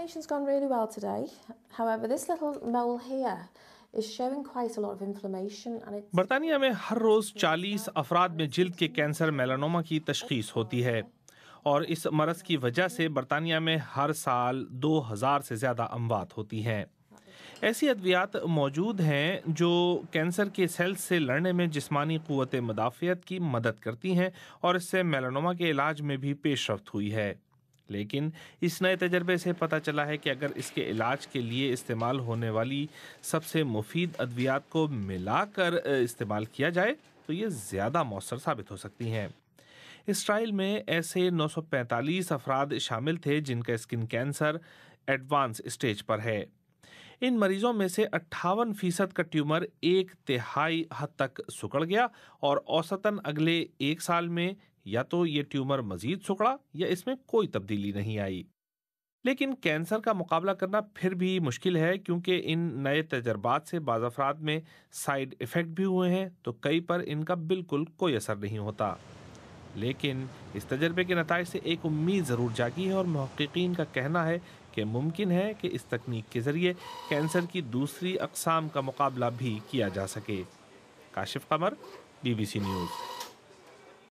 Vaccination's gone really well today. However, this little mole here is showing quite a lot of inflammation and it's برطانیہ میں ہر روز 40 افراد میں جلد کے cancer میلانوما کی تشخیص ہوتی ہے اور اس مرض کی وجہ سے برطانیہ میں ہر سال 2000 سے زیادہ اموات ہوتی ہیں۔ ایسی ادویات موجود ہیں جو کینسر کے سیلز سے لڑنے میں جسمانی قوت مدافعت کی مدد کرتی ہیں اور اس سے میلانوما کے علاج میں بھی پیش رفت ہوئی ہے، لیکن اس نئے تجربے سے پتہ چلا ہے کہ اگر اس کے علاج کے لیے استعمال ہونے والی سب سے مفید ادویات کو ملا کر استعمال کیا جائے تو یہ زیادہ مؤثر ثابت ہو سکتی ہیں۔ اس ٹرائل میں ایسے 945 افراد شامل تھے جن کا اسکن کینسر ایڈوانس اسٹیج پر ہے۔ ان مریضوں میں سے 58% کا ٹیومر 1/3 حد تک سکڑ گیا اور اوسطاً اگلے 1 سال میں یا تو یہ ٹیومر مزید سکڑا یا اس میں کوئی تبدیلی نہیں آئی۔ لیکن کینسر کا مقابلہ کرنا پھر بھی مشکل ہے کیونکہ ان نئے تجربات سے بعض افراد میں سائیڈ ایفیکٹ بھی ہوئے ہیں تو کئی پر ان کا بالکل کوئی اثر نہیں ہوتا۔ لیکن اس تجربے کے نتائج سے ایک امید ضرور جاگی ہے اور محققین کا کہنا ہے کہ ممکن ہے کہ اس تکنیک کے ذریعے کینسر کی دوسری اقسام کا مقابلہ بھی کیا جا سکے۔ Kashif Qamar, BBC news.